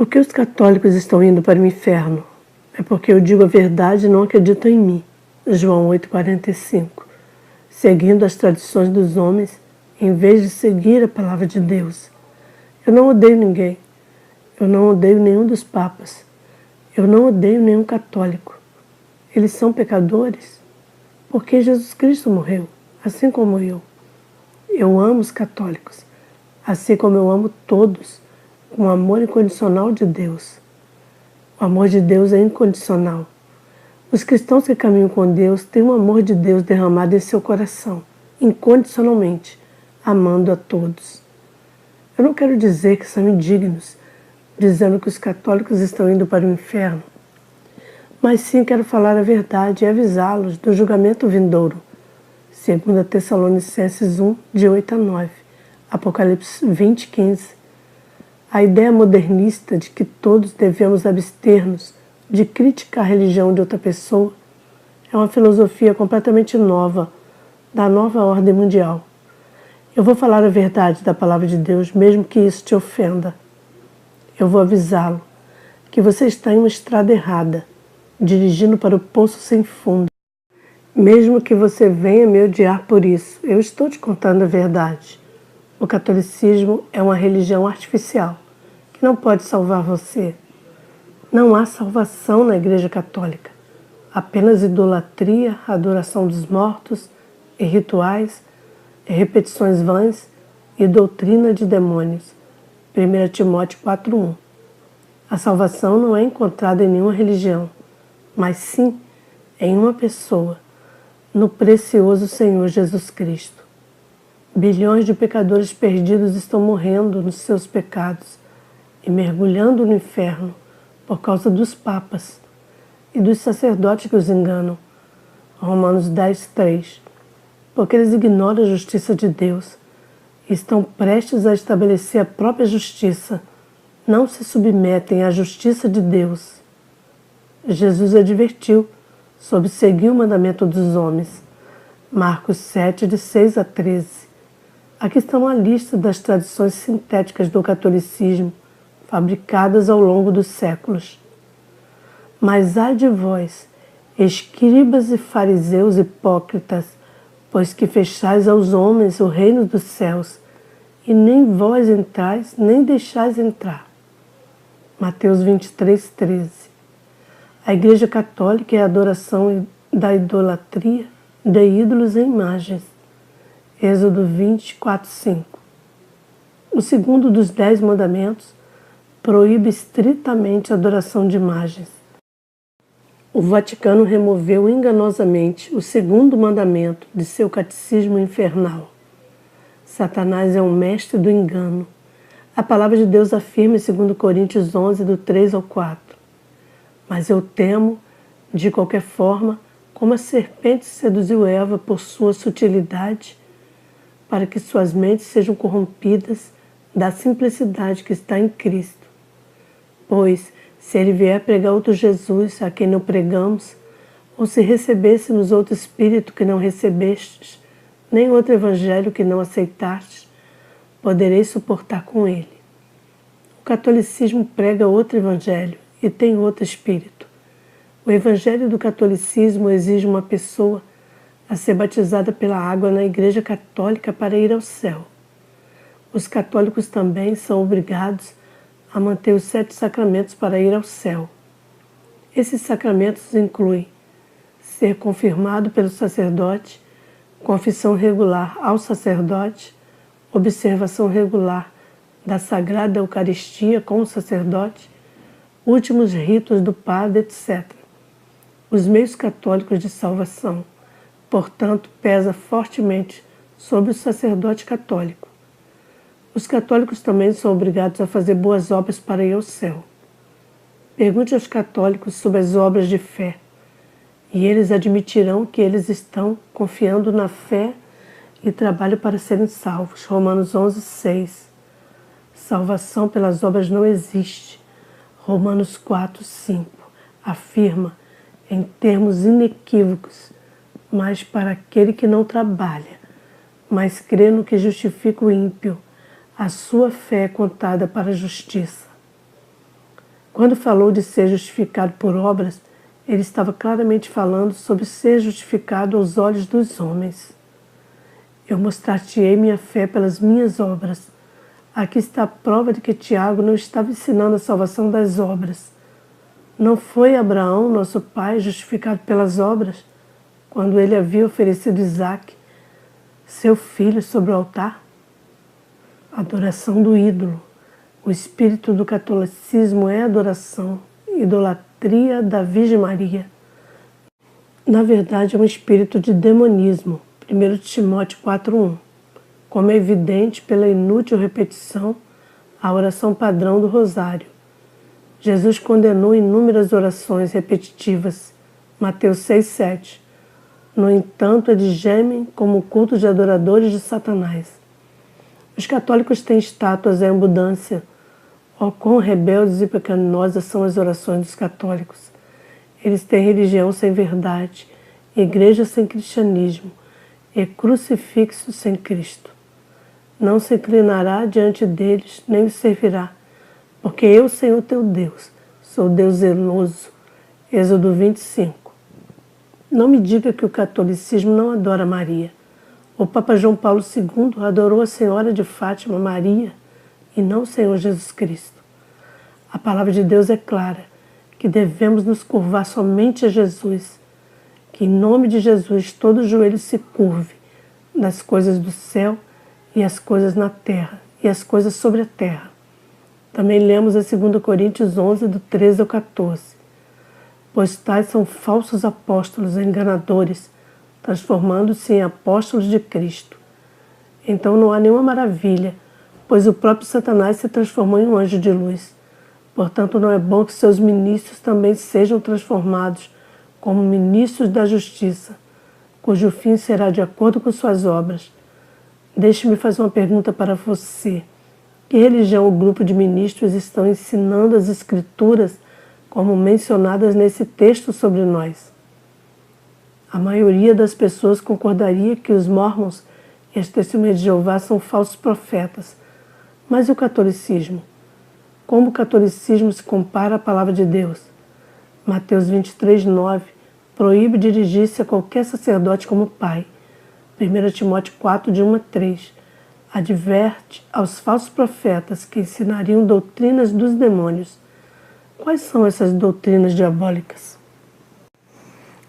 Por que os católicos estão indo para o inferno? É porque eu digo a verdade e não acreditam em mim. João 8,45. Seguindo as tradições dos homens, em vez de seguir a palavra de Deus. Eu não odeio ninguém. Eu não odeio nenhum dos papas. Eu não odeio nenhum católico. Eles são pecadores? Porque Jesus Cristo morreu, assim como eu. Eu amo os católicos, assim como eu amo todos, com o amor incondicional de Deus. O amor de Deus é incondicional. Os cristãos que caminham com Deus têm o amor de Deus derramado em seu coração, incondicionalmente, amando a todos. Eu não quero dizer que são indignos, dizendo que os católicos estão indo para o inferno, mas sim quero falar a verdade e avisá-los do julgamento vindouro. 2 Tessalonicenses 1, de 8 a 9, Apocalipse 20, 15. A ideia modernista de que todos devemos abster-nos de criticar a religião de outra pessoa é uma filosofia completamente nova, da nova ordem mundial. Eu vou falar a verdade da palavra de Deus, mesmo que isso te ofenda. Eu vou avisá-lo que você está em uma estrada errada, dirigindo para o poço sem fundo. Mesmo que você venha me odiar por isso, eu estou te contando a verdade. O catolicismo é uma religião artificial, que não pode salvar você. Não há salvação na Igreja Católica. Apenas idolatria, adoração dos mortos, e rituais, e repetições vãs e doutrina de demônios. 1 Timóteo 4:1. A salvação não é encontrada em nenhuma religião, mas sim em uma pessoa, no precioso Senhor Jesus Cristo. Bilhões de pecadores perdidos estão morrendo nos seus pecados e mergulhando no inferno por causa dos papas e dos sacerdotes que os enganam. Romanos 10:3. Porque eles ignoram a justiça de Deus e estão prestes a estabelecer a própria justiça, não se submetem à justiça de Deus. Jesus advertiu sobre seguir o mandamento dos homens. Marcos 7, de 6 a 13. Aqui está uma lista das tradições sintéticas do catolicismo, fabricadas ao longo dos séculos. Mas ai de vós, escribas e fariseus hipócritas, pois que fechais aos homens o reino dos céus, e nem vós entrais, nem deixais entrar. Mateus 23:13. A Igreja Católica é a adoração da idolatria de ídolos e imagens. Êxodo 24:5. O segundo dos 10 mandamentos proíbe estritamente a adoração de imagens. O Vaticano removeu enganosamente o segundo mandamento de seu catecismo infernal. Satanás é um mestre do engano. A palavra de Deus afirma em 2 Coríntios 11, do 3 ao 4. Mas eu temo, de qualquer forma, como a serpente seduziu Eva por sua sutilidade, para que suas mentes sejam corrompidas da simplicidade que está em Cristo. Pois, se ele vier pregar outro Jesus a quem não pregamos, ou se recebêssemos outro Espírito que não recebestes, nem outro Evangelho que não aceitastes, podereis suportar com ele. O catolicismo prega outro Evangelho e tem outro Espírito. O Evangelho do catolicismo exige uma pessoa a ser batizada pela água na Igreja Católica para ir ao céu. Os católicos também são obrigados a manter os 7 sacramentos para ir ao céu. Esses sacramentos incluem ser confirmado pelo sacerdote, confissão regular ao sacerdote, observação regular da Sagrada Eucaristia com o sacerdote, últimos ritos do padre, etc. Os meios católicos de salvação, portanto, pesa fortemente sobre o sacerdote católico. Os católicos também são obrigados a fazer boas obras para ir ao céu. Pergunte aos católicos sobre as obras de fé, e eles admitirão que eles estão confiando na fé e trabalham para serem salvos. Romanos 11:6. Salvação pelas obras não existe. Romanos 4:5. Afirma, em termos inequívocos, mas para aquele que não trabalha, mas crê no que justifica o ímpio, a sua fé é contada para a justiça. Quando falou de ser justificado por obras, ele estava claramente falando sobre ser justificado aos olhos dos homens. Eu mostrar-te-ei minha fé pelas minhas obras. Aqui está a prova de que Tiago não estava ensinando a salvação das obras. Não foi Abraão, nosso pai, justificado pelas obras, quando ele havia oferecido Isaque, seu filho, sobre o altar? Adoração do ídolo. O espírito do catolicismo é adoração, idolatria da Virgem Maria. Na verdade, é um espírito de demonismo. 1 Timóteo 4:1. Como é evidente pela inútil repetição, a oração padrão do rosário. Jesus condenou inúmeras orações repetitivas. Mateus 6:7. No entanto, eles gemem como culto de adoradores de Satanás. Os católicos têm estátuas em abundância. Oh, quão rebeldes e pecaminosas são as orações dos católicos. Eles têm religião sem verdade, igreja sem cristianismo e crucifixo sem Cristo. Não se inclinará diante deles, nem os servirá, porque eu, Senhor teu Deus, sou Deus zeloso. Êxodo 25. Não me diga que o catolicismo não adora Maria. O Papa João Paulo II adorou a Senhora de Fátima, Maria, e não o Senhor Jesus Cristo. A palavra de Deus é clara, que devemos nos curvar somente a Jesus, que em nome de Jesus todo joelho se curve nas coisas do céu e as coisas na terra e as coisas sobre a terra. Também lemos em 2 Coríntios 11, do 13 ao 14. Pois tais são falsos apóstolos enganadores, transformando-se em apóstolos de Cristo. Então não há nenhuma maravilha, pois o próprio Satanás se transformou em um anjo de luz. Portanto, não é bom que seus ministros também sejam transformados como ministros da justiça, cujo fim será de acordo com suas obras. Deixe-me fazer uma pergunta para você. Que religião ou grupo de ministros estão ensinando as Escrituras como mencionadas nesse texto sobre nós? A maioria das pessoas concordaria que os Mormons e as Testemunhas de Jeová são falsos profetas. Mas e o catolicismo? Como o catolicismo se compara à palavra de Deus? Mateus 23:9 proíbe dirigir-se a qualquer sacerdote como pai. 1 Timóteo 4, de 1 a 3, adverte aos falsos profetas que ensinariam doutrinas dos demônios. Quais são essas doutrinas diabólicas?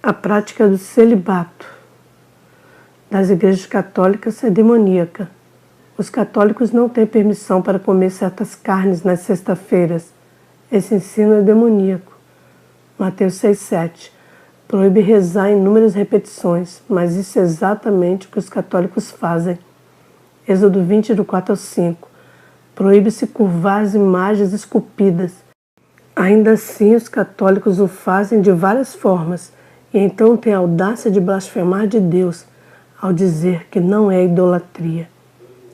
A prática do celibato das igrejas católicas é demoníaca. Os católicos não têm permissão para comer certas carnes nas sextas-feiras. Esse ensino é demoníaco. Mateus 6:7 proíbe rezar em inúmeras repetições, mas isso é exatamente o que os católicos fazem. Êxodo 20, do 4 ao 5, proíbe se curvar às imagens esculpidas. Ainda assim, os católicos o fazem de várias formas, e então têm a audácia de blasfemar de Deus ao dizer que não é idolatria.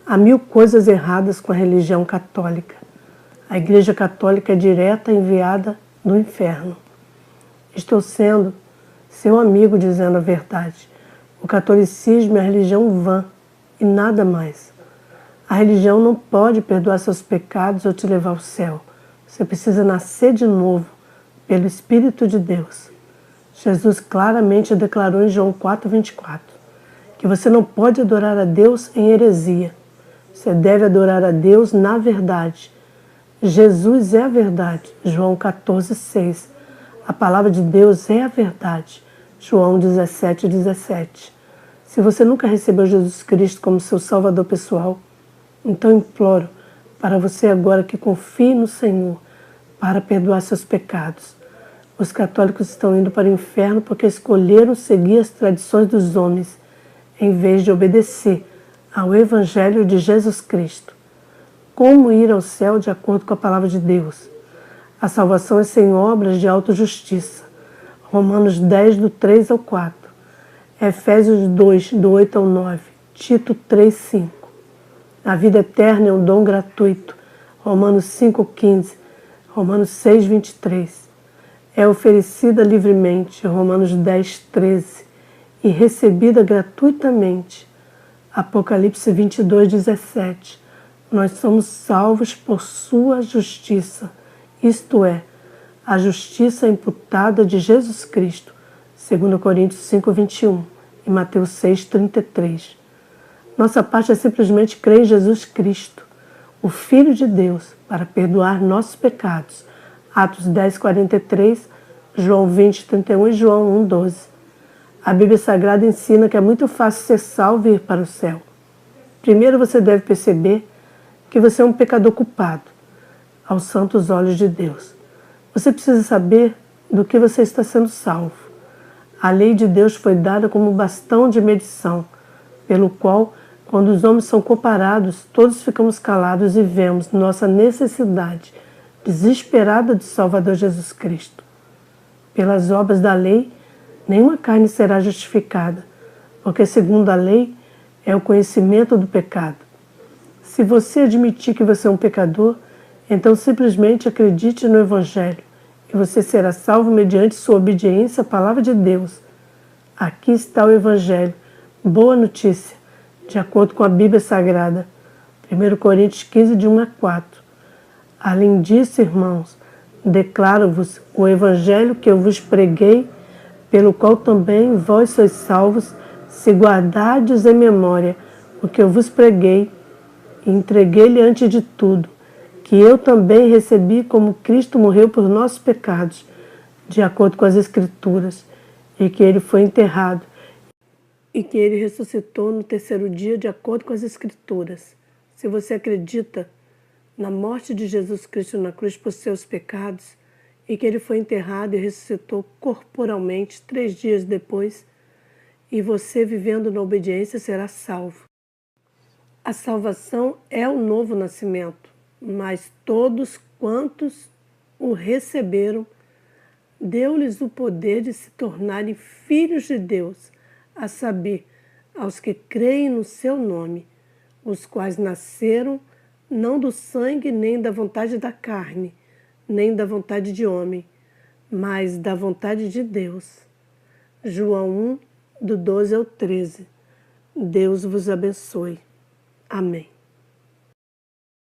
Há 1000 coisas erradas com a religião católica. A Igreja Católica é direta enviada do inferno. Estou sendo seu amigo dizendo a verdade. O catolicismo é a religião vã e nada mais. A religião não pode perdoar seus pecados ou te levar ao céu. Você precisa nascer de novo pelo Espírito de Deus. Jesus claramente declarou em João 4:24 que você não pode adorar a Deus em heresia. Você deve adorar a Deus na verdade. Jesus é a verdade. João 14:6. A palavra de Deus é a verdade. João 17:17. Se você nunca recebeu Jesus Cristo como seu Salvador pessoal, então imploro para você agora que confie no Senhor para perdoar seus pecados. Os católicos estão indo para o inferno porque escolheram seguir as tradições dos homens em vez de obedecer ao Evangelho de Jesus Cristo. Como ir ao céu de acordo com a palavra de Deus? A salvação é sem obras de autojustiça. Romanos 10, do 3 ao 4. Efésios 2, do 8 ao 9. Tito 3, 5. A vida eterna é um dom gratuito. Romanos 5:15. Romanos 6:23. É oferecida livremente. Romanos 10:13. E recebida gratuitamente. Apocalipse 22:17. Nós somos salvos por sua justiça, isto é, a justiça imputada de Jesus Cristo, 2 Coríntios 5:21 e Mateus 6:33. Nossa parte é simplesmente crer em Jesus Cristo, o Filho de Deus, para perdoar nossos pecados. Atos 10:43, João 20:31 e João 1:12. A Bíblia Sagrada ensina que é muito fácil ser salvo e ir para o céu. Primeiro você deve perceber que você é um pecador culpado, aos santos olhos de Deus. Você precisa saber do que você está sendo salvo. A lei de Deus foi dada como bastão de medição, pelo qual, quando os homens são comparados, todos ficamos calados e vemos nossa necessidade desesperada de Salvador Jesus Cristo. Pelas obras da lei, nenhuma carne será justificada, porque segundo a lei é o conhecimento do pecado. Se você admitir que você é um pecador, então simplesmente acredite no Evangelho e você será salvo mediante sua obediência à palavra de Deus. Aqui está o Evangelho, boa notícia, de acordo com a Bíblia Sagrada, 1 Coríntios 15, de 1 a 4. Além disso, irmãos, declaro-vos o Evangelho que eu vos preguei, pelo qual também vós sois salvos, se guardardes em memória o que eu vos preguei, e entreguei-lhe antes de tudo, que eu também recebi como Cristo morreu por nossos pecados, de acordo com as Escrituras, e que ele foi enterrado, e que ele ressuscitou no terceiro dia, de acordo com as Escrituras. Se você acredita na morte de Jesus Cristo na cruz por seus pecados, e que ele foi enterrado e ressuscitou corporalmente 3 dias depois, e você vivendo na obediência será salvo. A salvação é o novo nascimento, mas todos quantos o receberam, deu-lhes o poder de se tornarem filhos de Deus, a saber, aos que creem no seu nome, os quais nasceram não do sangue nem da vontade da carne, nem da vontade de homem, mas da vontade de Deus. João 1, do 12 ao 13. Deus vos abençoe. Amém.